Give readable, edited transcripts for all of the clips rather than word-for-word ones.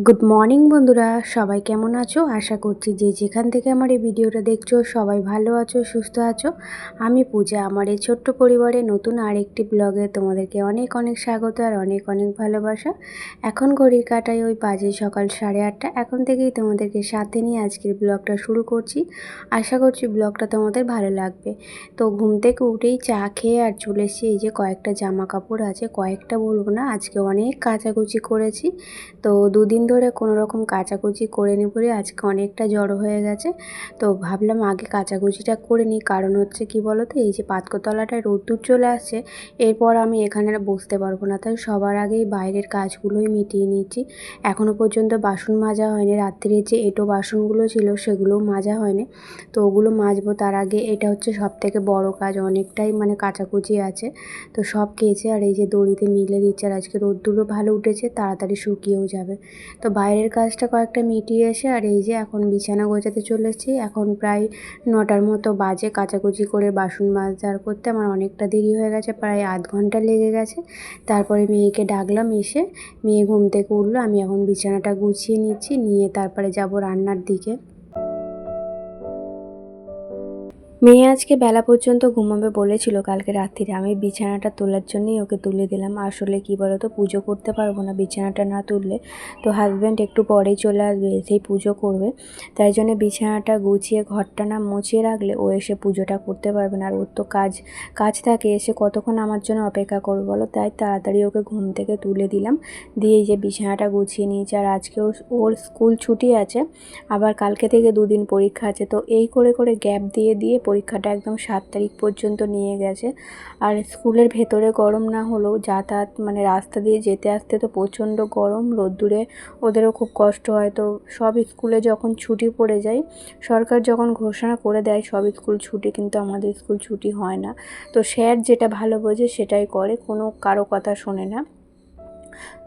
Good morning বন্ধুরা, সবাই কেমন আছো? আশা করছি যে যেখান থেকে আমার এই ভিডিওটা দেখছো সবাই ভালো আছো, সুস্থ আছো। আমি পূজা, আমার এই ছোট্ট পরিবারে নতুন আরেকটি ব্লগে তোমাদেরকে অনেক অনেক স্বাগত আর অনেক অনেক ভালোবাসা। এখন ঘড়ির কাঁটায় ওই বাজে সকাল 8:30। এখন থেকেই তোমাদেরকে সাথে নিয়ে আজকের ব্লগটা শুরু করছি। আশা করছি ব্লগটা তোমাদের ভালো লাগবে। তো ঘুম থেকে উঠেই চা খেয়ে আর চলে এসেছি। এই যে কয়েকটা জামা কাপড় আছে, কয়েকটা বলবো না, আজকে অনেক কাচাকুচি করেছি। তো দুদিন ধরে কোনো রকম কাচাকুচি করে নি বলে আজকে অনেকটা জড়ো হয়ে গেছে। তো ভাবলাম আগে কাচাকুচিটা করে নিই, কারণ হচ্ছে কি বলো তো, এই যে পাতকতলাটায় রোদ্দুর চলে আসছে, এরপর আমি এখানে আর বসতে পারবো না, তাই সবার আগেই বাইরের কাজগুলোই মিটিয়ে নিচ্ছি। এখনও পর্যন্ত বাসন মাজা হয়নি, রাত্রির যে এঁটো বাসনগুলো ছিল সেগুলোও মাজা হয়নি। তো ওগুলো মাজবো তার আগে, এটা হচ্ছে সবথেকে বড় কাজ, অনেকটাই মানে কাচাকুচি আছে। তো সব কেচে আর এই যে দড়িতে মিলে দিচ্ছে, আর আজকে রোদ্দুরও ভালো উঠেছে, তাড়াতাড়ি শুকিয়েও যাবে। তো বাইরের কাজটা কয়েকটা মিটিয়ে এসে আর এই যে এখন বিছানা গোছাতে চলে এসেছি। এখন প্রায় 9টার মতো বাজে। কাচাকুচি করে বাসন মাজার করতে আমার অনেকটা দেরি হয়ে গেছে, প্রায় আধ ঘন্টা লেগে গেছে। তারপরে মেয়েকে ডাকলাম, এসে মেয়ে ঘুম থেকে উঠলো। আমি এখন বিছানাটা গুছিয়ে নিচ্ছি, নিয়ে তারপরে যাব রান্নার দিকে। মেয়ে আজকে বেলা পর্যন্ত ঘুমাবে বলেছিল কালকে রাত্রিরে, আমি বিছানাটা তোলার জন্যই ওকে তুলে দিলাম। আসলে কি বলতো, পুজো করতে পারবো না বিছানাটা না তুললে। তো হাজব্যান্ড একটু পরেই চলে আসবে, এসেই পুজো করবে। তাই জন্য বিছানাটা গুছিয়ে ঘরটা না মুছিয়ে রাখলে ও এসে পুজোটা করতে পারবে না। আর ওর তো কাজ কাজ থাকে, এসে কতক্ষণ আমার জন্য অপেক্ষা করবে বলো। তাই তাড়াতাড়ি ওকে ঘুম থেকে তুলে দিলাম, দিয়ে এই যে বিছানাটা গুছিয়ে নিয়েছি। আর আজকে ওর স্কুল ছুটি আছে, আবার কালকে থেকে 2 দিন পরীক্ষা আছে। তো এই করে করে গ্যাপ দিয়ে দিয়ে পরীক্ষাটা একদম 7 তারিখ পর্যন্ত নিয়ে গেছে। আর স্কুলের ভেতরে গরম না হলেও যাতায়াত মানে রাস্তা দিয়ে যেতে আসতে তো প্রচণ্ড গরম, রোদ্দুরে ওদেরও খুব কষ্ট হয়। তো সব স্কুলে যখন ছুটি পড়ে যায়, সরকার যখন ঘোষণা করে দেয় সব স্কুল ছুটি, কিন্তু আমাদের স্কুল ছুটি হয় না। তো স্যার যেটা ভালো বোঝে সেটাই করে, কোনো কারো কথা শোনে না।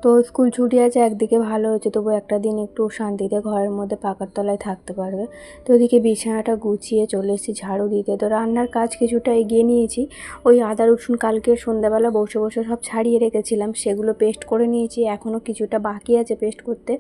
তো স্কুল ছুটি আছে, একদিকে ভালো হয়েছে, তবু একটা দিন একটু শান্তিতে ঘরের মধ্যে পাকার তলায় থাকতে পারবে। তো ওদিকে বিছানাটা গুছিয়ে চলে এসেছি ঝাড়ু দিতে। তো রান্নার কাজ কিছুটা এগিয়ে নিয়েছি। ওই আদা রসুন কালকে সন্ধ্যাবেলা বসে বসে সব ছাড়িয়ে রেখেছিলাম, সেগুলো পেস্ট করে নিয়েছি। এখনও কিছুটা বাকি আছে পেস্ট করতে।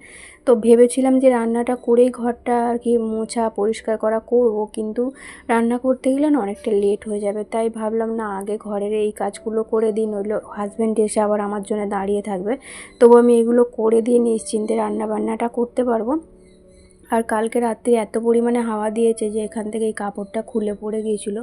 তো ভেবেছিলাম যে রান্নাটা করেই ঘরটা আর কি মোছা পরিষ্কার করা করব, কিন্তু রান্না করতে গেলে না অনেকটা লেট হয়ে যাবে। তাই ভাবলাম না, আগে ঘরের এই কাজগুলো করে দিই, নইলে হাজব্যান্ড এসে আবার আমার জন্য দাঁড়িয়ে থাকবে। তবু আমি এগুলো করে দিয়ে নিশ্চিন্তে রান্নাবান্নাটা করতে পারবো। আর কালকে রাত্রে এত পরিমাণে হাওয়া দিয়েছে যে এখান থেকে এই কাপড়টা খুলে পড়ে গিয়েছিল।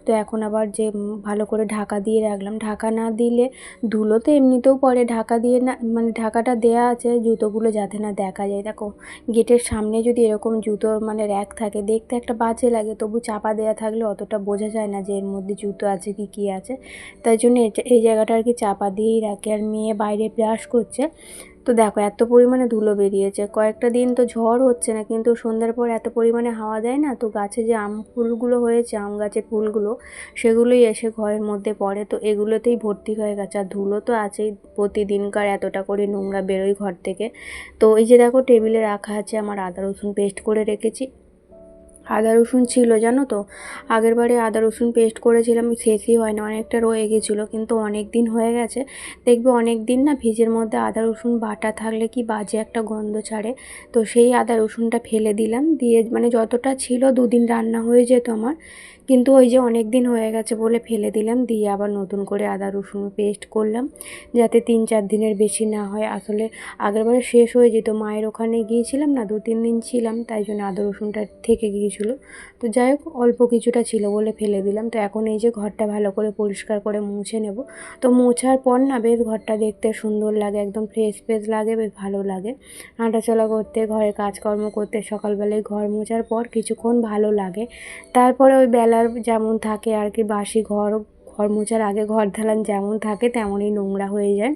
তো এখন আবার যে ভালো করে ঢাকা দিয়ে রাখলাম। ঢাকা না দিলে ধুলো তো এমনিতেও পড়ে, ঢাকা দিয়ে না মানে ঢাকাটা দেয়া আছে জুতোগুলো যাতে না দেখা যায়। দেখো, গেটের সামনে যদি এরকম জুতোর মানে র্যাক থাকে, দেখতে একটা বাজে লাগে, তবু চাপা দেওয়া থাকলে অতটা বোঝা যায় না যে এর মধ্যে জুতো আছে কি কী আছে। তাই জন্য এই জায়গাটা আর কি চাপা দিয়েই রাখে। আর মেয়ে বাইরে ব্রাশ করছে, তো দেখো এত পরিমাণে ধুলো বেরিয়েছে। কয়েকটা দিন তো ঝড় হচ্ছে না, কিন্তু সন্ধ্যার পর এত পরিমাণে হাওয়া দেয় না, তো গাছে যে আম ফুলগুলো হয়েছে, আম গাছের ফুলগুলো, সেগুলোই এসে ঘরের মধ্যে পড়ে। তো এগুলোতেই ভর্তি হয়ে গেছে। আর ধুলো তো আছেই, প্রতিদিনকার এতটা করে নোংরা বেরোয় ঘর থেকে। তো এই যে দেখো টেবিলে রাখা আছে আমার আদা রসুন পেস্ট করে রেখেছি। আদা রসুন ছিল জানো তো, আগেরবারে আদা রসুন পেস্ট করেছিলাম, শেষই হয় না, অনেকটা রয়ে গেছিলো। কিন্তু অনেক দিন হয়ে গেছে, দেখবে অনেক দিন না ফ্রিজের মধ্যে আদা রসুন বাটা থাকলে কি বাজে একটা গন্ধ ছাড়ে। তো সেই আদা রসুনটা ফেলে দিলাম, দিয়ে মানে যতটা ছিল 2 দিন রান্না হয়ে যেত আমার, কিন্তু ওই যে অনেক দিন হয়ে গেছে বলে ফেলে দিলাম। দিয়ে আবার নতুন করে আদা রসুন পেস্ট করলাম, যাতে 3-4 দিনের বেশি না হয়। আসলে আগেরবারে শেষ হয়ে যেত, মায়ের ওখানে গিয়েছিলাম না, 2-3 দিন ছিলাম, তাই জন্য আদা রসুনটা থেকে গিয়েছিলো। তো যাই হোক, অল্প কিছুটা ছিল বলে ফেলে দিলাম। তো এখন এই যে ঘরটা ভালো করে পরিষ্কার করে মুছে নেব। তো মোছার পর না বেশ ঘরটা দেখতে সুন্দর লাগে, একদম ফ্রেশ ফ্রেশ লাগে, বেশ ভালো লাগে হাঁটাচলা করতে, ঘরের কাজকর্ম করতে। সকালবেলায় ঘর মোছার পর কিছুক্ষণ ভালো লাগে। তারপরে ওই বেলার যেমন থাকে আর কি, বাসি ঘর, ঘর মোছার আগে ঘর ঢালান যেমন থাকে তেমনই নোংরা হয়ে যায়।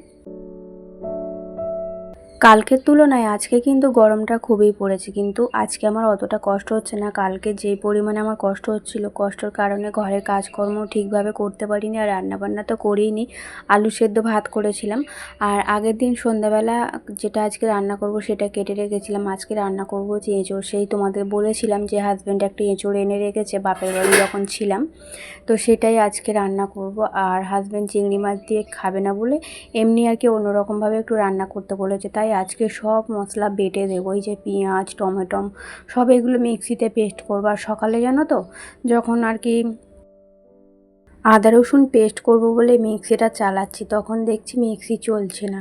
কালকের তুলনায় আজকে কিন্তু গরমটা খুবই পড়েছে, কিন্তু আজকে আমার অতটা কষ্ট হচ্ছে না। কালকে যে পরিমাণে আমার কষ্ট হচ্ছিল, কষ্টর কারণে ঘরের কাজকর্ম ঠিকভাবে করতে পারিনি, আর রান্নাবান্না তো করিনি, আলু সেদ্ধ ভাত করেছিলাম। আর আগের দিন সন্ধ্যাবেলা যেটা আজকে রান্না করব সেটা কেটে রেখেছিলাম। আজকে রান্না করব হচ্ছে এঁচোড়। সেই তোমাদের বলেছিলাম যে হাজব্যান্ড একটা এঁচোড় এনে রেখেছে বাপের বাড়ি যখন ছিলাম, তো সেটাই আজকে রান্না করব। আর হাজব্যান্ড চিংড়ি মাছ দিয়ে খাবে না বলে এমনি আর কি অন্যরকমভাবে একটু রান্না করতে বলেছে, তাই তাই আজকে সব মশলা বেটে দেবো। এই যে পেঁয়াজ, টমেটো সব এগুলো মিক্সিতে পেস্ট করবো। আর সকালে জানো তো যখন আর কি আদা রসুন পেস্ট করব বলে মিক্সিটা চালাচ্ছি, তখন দেখছি মিক্সি চলছে না।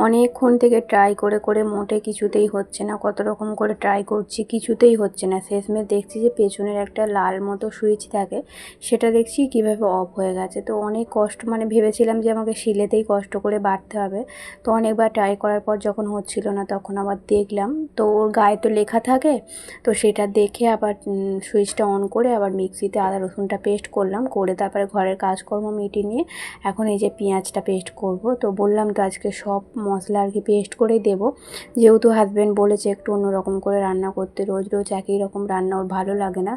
অনেকক্ষণ থেকে ট্রাই করে করে মোটে কিছুতেই হচ্ছে না, কত রকম করে ট্রাই করছি, কিছুতেই হচ্ছে না। শেষমেশ দেখছি যে পেছনের একটা লাল মতো সুইচ থাকে, সেটা দেখছি কিভাবে অফ হয়ে গেছে। তো অনেক কষ্ট, মানে ভেবেছিলাম যে আমাকে শিলেতেই কষ্ট করে বাটতে হবে। তো অনেকবার ট্রাই করার পর যখন হচ্ছিল না, তখন আবার দেখলাম, তো ওর গায়ে তো লেখা থাকে, তো সেটা দেখে আবার সুইচটা অন করে আবার মিক্সিতে আদা রসুনটা পেস্ট করলাম, করে তারপরে ঘরের কাজকর্ম মিটিয়ে নিয়ে এখন এই যে পেঁয়াজটা পেস্ট করব। তো বললাম তো আজকে সব মশলা আর কি পেস্ট করেই দেবো, যেহেতু হাজব্যান্ড বলেছে একটু অন্যরকম করে রান্না করতে, রোজ রোজ একই রকম রান্না ওর ভালো লাগে না।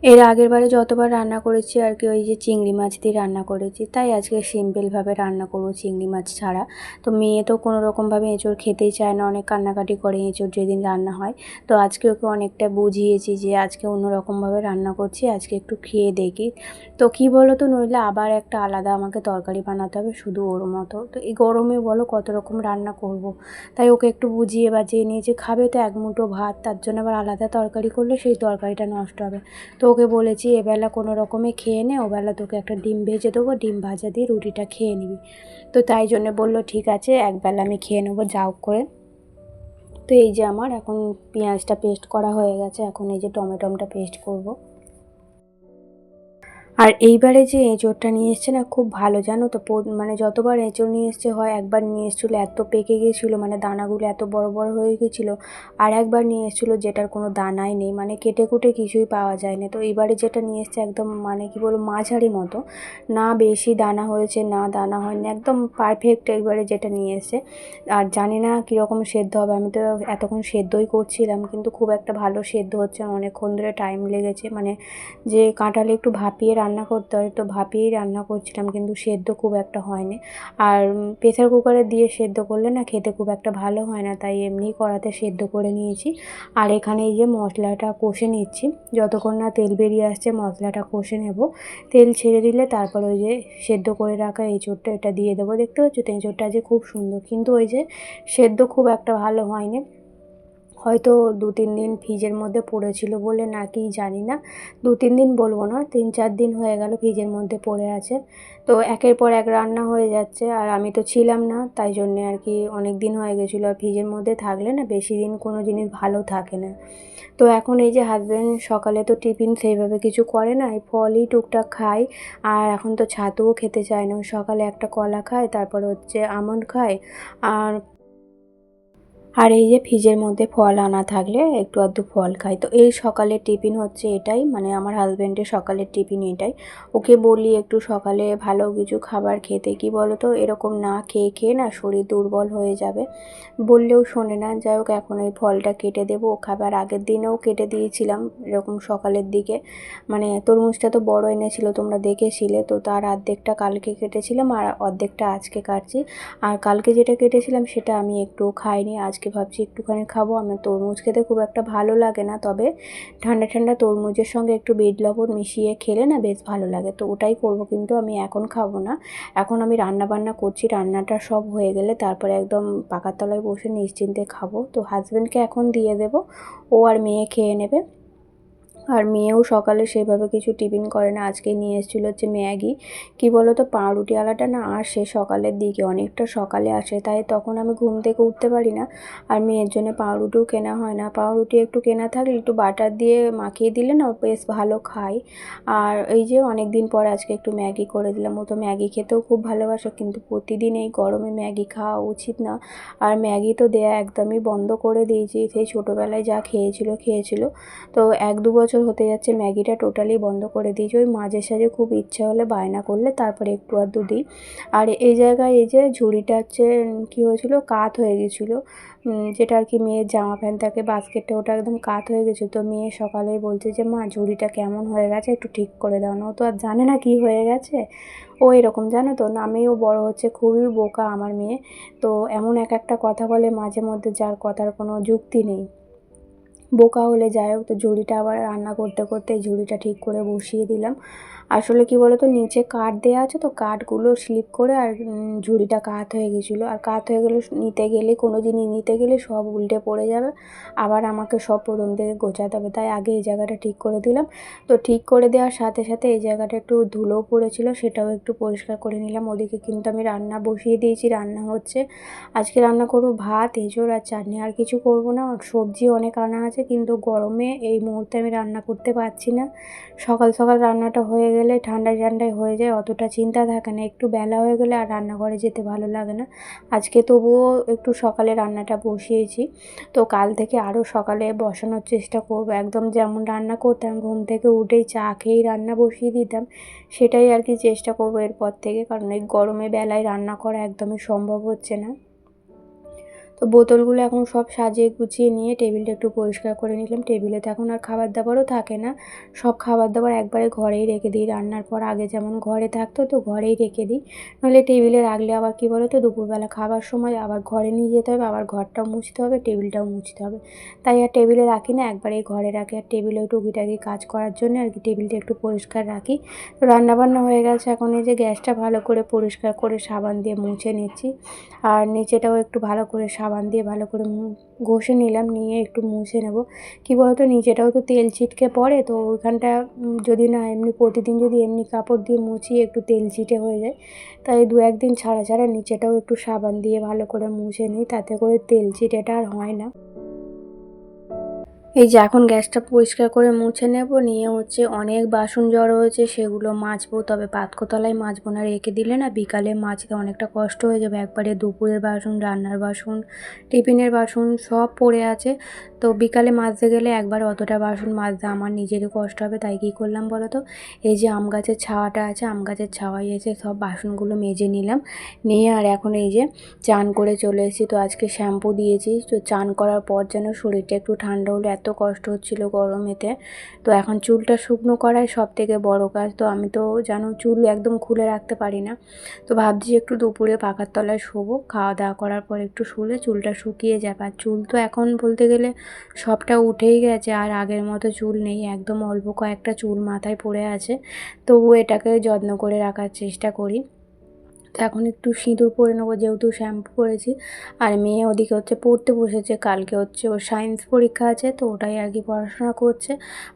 এর আগের বারে যতবার রান্না করেছি আর কি ওই যে চিংড়ি মাছ দিয়ে রান্না করেছি, তাই আজকে সিম্পলভাবে রান্না করব চিংড়ি মাছ ছাড়া। তো মেয়ে তো কোনো রকমভাবে এঁচোড় খেতেই চায় না, অনেক কান্নাকাটি করে এঁচোড় যেদিন রান্না হয়। তো আজকে ওকে অনেকটা বুঝিয়েছি যে আজকে অন্য রকমভাবে রান্না করছি, আজকে একটু খেয়ে দেখি। তো কী বলো তো, নইলে আবার একটা আলাদা আমাকে তরকারি বানাতে হবে শুধু ওর মতো। তো এই গরমে বলো কত রকম রান্না করব। তাই ওকে একটু বুঝিয়ে বাজিয়ে নিয়েছি, খাবে তো এক মুঠো ভাত, তার জন্য আবার আলাদা তরকারি করলে সেই তরকারিটা নষ্ট হবে। তো ওকে বলেছি এবেলা কোনো রকমে খেয়ে নে, ওবেলা তোকে একটা ডিম ভেজে দেবো, ডিম ভাজা দিয়ে রুটিটা খেয়ে নিবি। তো তাই জন্য বললো ঠিক আছে একবেলা আমি খেয়ে নেবো যা হোক করে। তো এই যে আমার এখন পেঁয়াজটা পেস্ট করা হয়ে গেছে, এখন এই যে টমেটোটা পেস্ট করব। আর এইবারে যে এঁচোড়টা নিয়ে এসছে না খুব ভালো, জানো তো, মানে যতবার এঁচোড় নিয়ে এসছে হয়, একবার নিয়ে এসেছিলো এত পেকে গিয়েছিলো, মানে দানাগুলো এত বড় বড় হয়ে গেছিলো। আর একবার নিয়ে এসেছিলো যেটার কোনো দানাই নেই, মানে কেটে কুটে কিছুই পাওয়া যায় না। তো এইবারে যেটা নিয়ে এসছে একদম মানে কি বলবো মাঝারি মতো, না বেশি দানা হয়েছে না দানা হয়নি, একদম পারফেক্ট একবারে যেটা নিয়ে এসছে। আর জানি না কীরকম সেদ্ধ হবে, আমি তো এতক্ষণ সেদ্ধই করছিলাম কিন্তু খুব একটা ভালো সেদ্ধ হচ্ছে না, অনেকক্ষণ ধরে টাইম লেগেছে, মানে যে কাঁঠালে একটু ভাপিয়ে রান্না করতে হয়, তো ভাপিয়েই রান্না করছিলাম কিন্তু সেদ্ধ খুব একটা হয়নি। আর প্রেসার কুকারে দিয়ে সেদ্ধ করলে না খেতে খুব একটা ভালো হয় না, তাই এমনি কড়াতে সেদ্ধ করে নিয়েছি। আর এখানে এই যে মশলাটা কষে নিচ্ছি, যতক্ষণ না তেল বেরিয়ে আসছে মশলাটা কষে নেব। তেল ছেড়ে দিলে তারপর ওই যে সেদ্ধ করে রাখা এঁচোড়টা এটা দিয়ে দেবো। দেখতে পাচ্ছ তো এঁচোড়টা যে খুব সুন্দর, কিন্তু ওই যে সেদ্ধ খুব একটা ভালো হয়নি, হয়তো 2-3 দিন ফ্রিজের মধ্যে পড়েছিল বলে নাকি জানি না, 2-3 দিন বলবো না, 3-4 দিন হয়ে গেল ফ্রিজের মধ্যে পড়ে আছে। তো একের পর এক রান্না হয়ে যাচ্ছে, আর আমি তো ছিলাম না, তাই জন্যে আর কি অনেক দিন হয়ে গেছিলো। আর ফ্রিজের মধ্যে থাকলে না বেশি দিন কোনো জিনিস ভালো থাকে না। তো এখন এই যে হাজব্যান্ড সকালে তো টিফিন সেইভাবে কিছু করে না, এই ফলই টুকটাক খায়। আর এখন তো ছাতুও খেতে চায় না, সকালে একটা কলা খায়, তারপর হচ্ছে আমন্ড খায়। আর আর এই যে ফ্রিজের মধ্যে ফল আনা থাকলে একটু আধটু ফল খাই। তো এই সকালের টিফিন হচ্ছে এটাই, মানে আমার হাজব্যান্ডের সকালের টিফিন এটাই। ওকে বলি একটু সকালে ভালো কিছু খাবার খেতে, কি বলো তো এরকম না খেয়ে খেয়ে না শরীর দুর্বল হয়ে যাবে, বললেও শোনে না। যাই হোক এখন এই ফলটা কেটে দেবো, ও খাবার আগের দিনেও কেটে দিয়েছিলাম এরকম সকালের দিকে, মানে তরমুজটা তো বড় এনেছিল তোমরা দেখেছিলে, তো তার অর্ধেকটা কালকে কেটেছিলাম আর অর্ধেকটা আজকে কাটছি। আর কালকে যেটা কেটেছিলাম সেটা আমি একটুও খাইনি, আজকে ভাবছি একটুখানি খাবো। আমার তরমুজ খেতে খুব একটা ভালো লাগে না, তবে ঠান্ডা ঠান্ডা তরমুজের সঙ্গে একটু বিট লবণ মিশিয়ে খেলে না বেশ ভালো লাগে, তো ওটাই করব। কিন্তু আমি এখন খাবো না, এখন আমি রান্না বান্না করছি, রান্নাটা সব হয়ে গেলে তারপরে একদম পাকার তলায় বসে নিশ্চিন্তে খাবো। তো হাজব্যান্ডকে এখন দিয়ে দেবো, ও আর মেয়ে খেয়ে নেবে। আর মেয়েও সকালে সেভাবে কিছু টিফিন করে না, আজকে নিয়ে এসেছিলো হচ্ছে ম্যাগি। কি বলো তো পাউরুটিওয়ালাটা না আসে সকালের দিকে, অনেকটা সকালে আসে, তাই তখন আমি ঘুম থেকে উঠতে পারি না। আর মেয়ের জন্য পাউরুটিও কেনা হয় না, পাউরুটি একটু কেনা থাকলে একটু বাটার দিয়ে মাখিয়ে দিলে না ও বেশ ভালো খায়। আর এই যে অনেক দিন পর আজকে একটু ম্যাগি করে দিলাম, ও তো ম্যাগি খেতেও খুব ভালোবাসে, কিন্তু প্রতিদিন এই গরমে ম্যাগি খাওয়া উচিত না। আর ম্যাগি তো দেয়া একদমই বন্ধ করে দিয়েছি, সেই ছোটোবেলায় যা খেয়েছিল। তো 1-2 বছর হতে যাচ্ছে ম্যাগিটা টোটালি বন্ধ করে দিয়েছি, ওই মাঝে সাঝে খুব ইচ্ছে হলে বায়না করলে তারপরে একটু আধটু দিই। আর এই জায়গায় এই যে ঝুড়িটা হচ্ছে কী হয়েছিল, কাত হয়ে গেছিলো, যেটা আর কি মেয়ের জামা প্যান্ট থাকে বাস্কেটটা, ওটা একদম কাত হয়ে গেছে। তো মেয়ে সকালেই বলছে যে মা ঝুড়িটা কেমন হয়ে গেছে একটু ঠিক করে দাও না, ও তো আর জানে না কী হয়ে গেছে, ও এরকম জানো তো, নামেও বড় হচ্ছে, খুবই বোকা আমার মেয়ে। তো এমন এক একটা কথা বলে মাঝে মধ্যে যার কথার কোনো যুক্তি নেই, বোকা হলে। যাই হোক, তো ঝুড়িটা আবার রান্না করতে করতে ঝুড়িটা ঠিক করে বসিয়ে দিলাম। আসলে কি বলো তো, নিচে কাঠ দেওয়া আছে তো কাঠগুলো স্লিপ করে আর ঝুড়িটা কাত হয়ে গেছিলো, আর কাত হয়ে গেলে নিতে গেলে কোনো জিনিস নিতে গেলে সব উল্টে পড়ে যাবে, আবার আমাকে সব প্রথম থেকে গোছাতে হবে। তাই আগে এই জায়গাটা ঠিক করে দিলাম। তো ঠিক করে দেওয়ার সাথে সাথে এই জায়গাটা একটু ধুলোও পড়েছিল, সেটাও একটু পরিষ্কার করে নিলাম। ওদিকে কিন্তু আমি রান্না বসিয়ে দিয়েছি, রান্না হচ্ছে। আজকে রান্না করব ভাত, এঁচোড় আর চাটনি, আর কিছু করব না। সবজি অনেক আনা আছে, কিন্তু গরমে এই মুহূর্তে আমি রান্না করতে পারছি না। সকাল সকাল রান্নাটা হয়ে গেলে ঠান্ডায় ঠান্ডায় হয়ে যায়, অতটা চিন্তা থাকে না। একটু বেলা হয়ে গেলে আর রান্নাঘরে যেতে ভালো লাগে না। আজকে তবুও একটু সকালে রান্নাটা বসিয়েছি। তো কাল থেকে আরও সকালে বসানোর চেষ্টা করব, একদম যেমন রান্না করতাম ঘুম থেকে উঠেই চা খেয়েই রান্না বসিয়ে দিতাম, সেটাই আর কি চেষ্টা করব এরপর থেকে, কারণ এই গরমে বেলায় রান্না করা একদমই সম্ভব হচ্ছে না। তো বোতলগুলো এখন সব সাজিয়ে গুছিয়ে নিয়ে টেবিলটা একটু পরিষ্কার করে নিলাম। টেবিলে তো এখন আর খাবার দাবারও থাকে না, সব খাবার দাবার একবারে ঘরেই রেখে দিই। রান্নার পর আগে যেমন ঘরে থাকতো তো ঘরেই রেখে দিই, নইলে টেবিলে রাখলে আবার কী বলো তো, দুপুরবেলা খাবার সময় আবার ঘরে নিয়ে যেতে হবে, আবার ঘরটাও মুছতে হবে, টেবিলটাও মুছতে হবে। তাই আর টেবিলে রাখি না, একবারেই ঘরে রাখি। আর টেবিলেও টুকিটাকি কাজ করার জন্য আর কি টেবিলটা একটু পরিষ্কার রাখি। তো রান্নাবান্না হয়ে গেছে, এখন এই যে গ্যাসটা ভালো করে পরিষ্কার করে সাবান দিয়ে মুছে নিচ্ছি, আর নিচেটাও একটু ভালো করে সাবান দিয়ে ভালো করে ঘষে নিলাম, নিয়ে একটু মুছে নেব। কী বলো তো, নিচেটাও তো তেল ছিটকে পড়ে, তো ওইখানটা যদি না এমনি প্রতিদিন যদি এমনি কাপড় দিয়ে মুছি একটু তেল ছিটে হয়ে যায়। তাই দু একদিন ছাড়া ছাড়া নিচেটাও একটু সাবান দিয়ে ভালো করে মুছে নিই, তাতে করে তেল ছিটেটা আর হয় না। এই যে এখন গ্যাসটা পরিষ্কার করে মুছে নেব, নিয়ে হচ্ছে অনেক বাসন জড়ো হয়েছে, সেগুলো মাজবো। তবে পাতকতলায় মাজবো না, রেখে দিলে না বিকালে মাজতে অনেকটা কষ্ট হয়ে যাবে। একবারে দুপুরের বাসন, রান্নার বাসন, টিফিনের বাসন সব পড়ে আছে। তো বিকালে মাজতে গেলে একবার অতটা বাসন মাজতে আমার নিজেরই কষ্ট হবে। তাই কী করলাম বলো তো, এই যে আম গাছের ছাওয়াটা আছে, আম গাছের ছাওয়ায় এসে সব বাসনগুলো মেজে নিলাম, নিয়ে আর এখন এই যে চান করে চলে এসেছি। তো আজকে শ্যাম্পু দিয়েছি, তো চান করার পর যেন শরীরটা একটু ঠান্ডা হলো, এত কষ্ট হচ্ছিল গরমেতে। তো এখন চুলটা শুকনো করাই সব থেকে বড় কাজ। তো আমি তো জানো চুল একদম খুলে রাখতে পারি না। তো ভাবছি একটু দুপুরে পাখার তলায় শোবো, খাওয়া দাওয়া করার পর একটু শুলে চুলটা শুকিয়ে যাবে। আর চুল তো এখন বলতে গেলে সবটা উঠেই গেছে, আর আগের মতো চুল নেই, একদম অল্প কয়েকটা চুল মাথায় পড়ে আছে। তবু এটাকে যত্ন করে রাখার চেষ্টা করি। তো এখন একটু সিঁদুর পরে নেবো, যেহেতু শ্যাম্পু করেছি। আর মেয়ে ওদিকে হচ্ছে পড়তে বসেছে, কালকে হচ্ছে ওর সায়েন্স পরীক্ষা আছে, তো ওটাই আর কি পড়াশোনা করছে।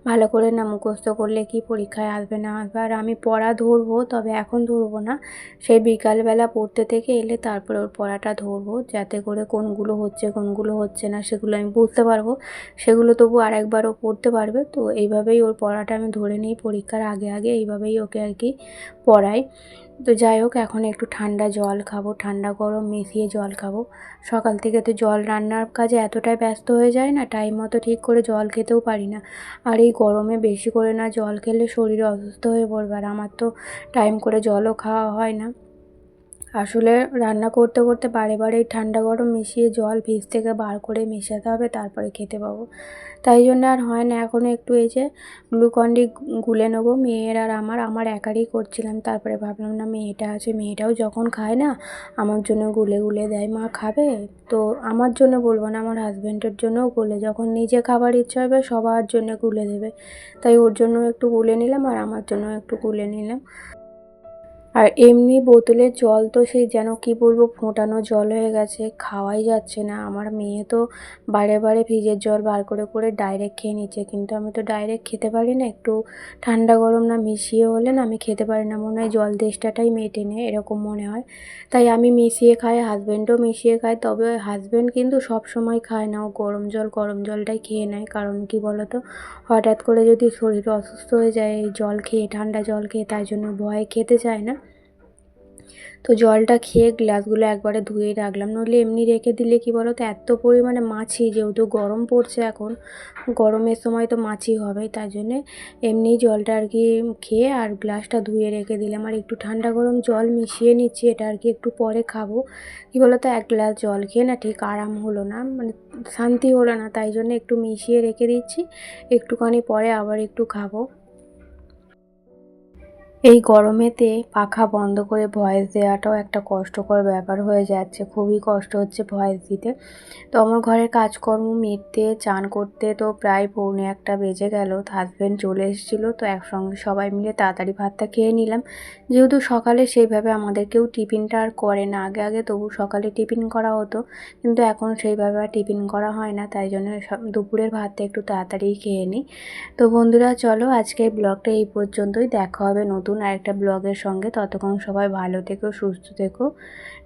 ভালো করে না মুখস্থ করলে কি পরীক্ষায় আসবে না আসবে। আর আমি পড়া ধরবো, তবে এখন ধরবো না, সেই বিকালবেলা পড়তে থেকে এলে তারপরে ওর পড়াটা ধরবো, যাতে করে কোনগুলো হচ্ছে কোনগুলো হচ্ছে না সেগুলো আমি বুঝতে পারবো। সেগুলো তবু আরেকবারও পড়তে পারবে। তো এইভাবেই ওর পড়াটা আমি ধরে নিই পরীক্ষার আগে আগে, এইভাবেই ওকে আর কি পড়াই। তো যাই হোক, এখন একটু ঠান্ডা জল খাবো, ঠান্ডা গরম মিশিয়ে জল খাবো। সকাল থেকে তো জল রান্নার কাজে এতটাই ব্যস্ত হয়ে যায় না, টাইম মতো ঠিক করে জল খেতেও পারি না। আর এই গরমে বেশি করে না জল খেলে শরীর অসুস্থ হয়ে পড়বে, আর আমার তো টাইম করে জলও খাওয়া হয় না। আসলে রান্না করতে করতে বারে বারে ঠান্ডা গরম মিশিয়ে জল ফ্রিজ থেকে বার করে মেশাতে হবে, তারপরে খেতে পাবো। তাই জন্য আর হয় না। এখন একটু এই যে গ্লুকন-ডি গুলে নেবো, মেয়ের আর আমার একারই করছিলাম। তারপরে ভাবলাম না, মেয়েটা আছে, মেয়েটাও যখন খায় না আমার জন্য গুলে গুলে দেয়, মা খাবে? তো আমার জন্য বলবো না, আমার হাজব্যান্ডের জন্যও গুলে, যখন নিজে খাবার ইচ্ছা হবে সবার জন্য গুলে দেবে। তাই ওর জন্য একটু গুলে নিলাম, আর আমার জন্য একটু গুলে নিলাম। আর এমনি বোতলের জল তো সেই যেন কি বলবো ফোটানো জল হয়ে গেছে, খাওয়াই যাচ্ছে না। আমার মেয়ে তো বারে বারে ফ্রিজের জল বার করে করে ডাইরেক্ট খেয়ে নিচ্ছে, কিন্তু আমি তো ডাইরেক্ট খেতে পারি না, একটু ঠান্ডা গরম না মিশিয়ে হলে না আমি খেতে পারি না, মনে হয় জল তেষ্টাটাই মেটে নেয় এরকম মনে হয়। তাই আমি মিশিয়ে খাই, হাজব্যান্ডও মিশিয়ে খায়। তবে হাজব্যান্ড কিন্তু সব সময় খায় না, ও গরম জলটাই খেয়ে নেয়। কারণ কি বলো তো, হঠাৎ করে যদি শরীর অসুস্থ হয়ে যায় এই জল খেয়ে, ঠান্ডা জল খেয়ে, তাই জন্য ভয়ে খেতে চায় না। তো জলটা খেয়ে গ্লাসগুলো একবারে ধুয়েই রাখলাম, নইলে এমনি রেখে দিলে কি বলো তো, এত পরিমাণে মাছি, যেহেতু গরম পড়ছে এখন, গরমের সময় তো মাছি হবেই, তাই জন্যে এমনি জলটা আর কি খেয়ে আর গ্লাসটা ধুয়ে রেখে দিলাম। আর একটু ঠান্ডা গরম জল মিশিয়ে নিচ্ছি, এটা আর কি একটু পরে খাবো। কী বলো তো, এক গ্লাস জল খেয়ে না ঠিক আরাম হলো না, মানে শান্তি হলো না, তাই জন্য একটু মিশিয়ে রেখে দিচ্ছি, একটুখানি পরে আবার একটু খাবো। এই গরমেতে পাখা বন্ধ করে ভয়েস দেওয়াটাও একটা কষ্টকর ব্যাপার হয়ে যাচ্ছে, খুবই কষ্ট হচ্ছে ভয়েস দিতে। তো আমার ঘরের কাজকর্ম মিটতে চান করতে তো প্রায় 1:45 বেজে গেল। হাজব্যান্ড চলে এসেছিলো, তো একসঙ্গে সবাই মিলে তাড়াতাড়ি ভাতটা খেয়ে নিলাম। যেহেতু সকালে সেইভাবে আমাদের কেউ টিফিনটা আর করে না, আগে আগে তবু সকালে টিফিন করা হতো, কিন্তু এখন সেইভাবে আর টিফিন করা হয় না, তাই জন্য দুপুরের ভাতটা একটু তাড়াতাড়ি খেয়ে নিই। তো বন্ধুরা চলো আজকের ব্লগটা এই পর্যন্তই, দেখা হবে নতুন আরেকটা ব্লগের সঙ্গে। ততক্ষণ সবাই ভালো থেকো, সুস্থ থেকো,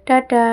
টাটা।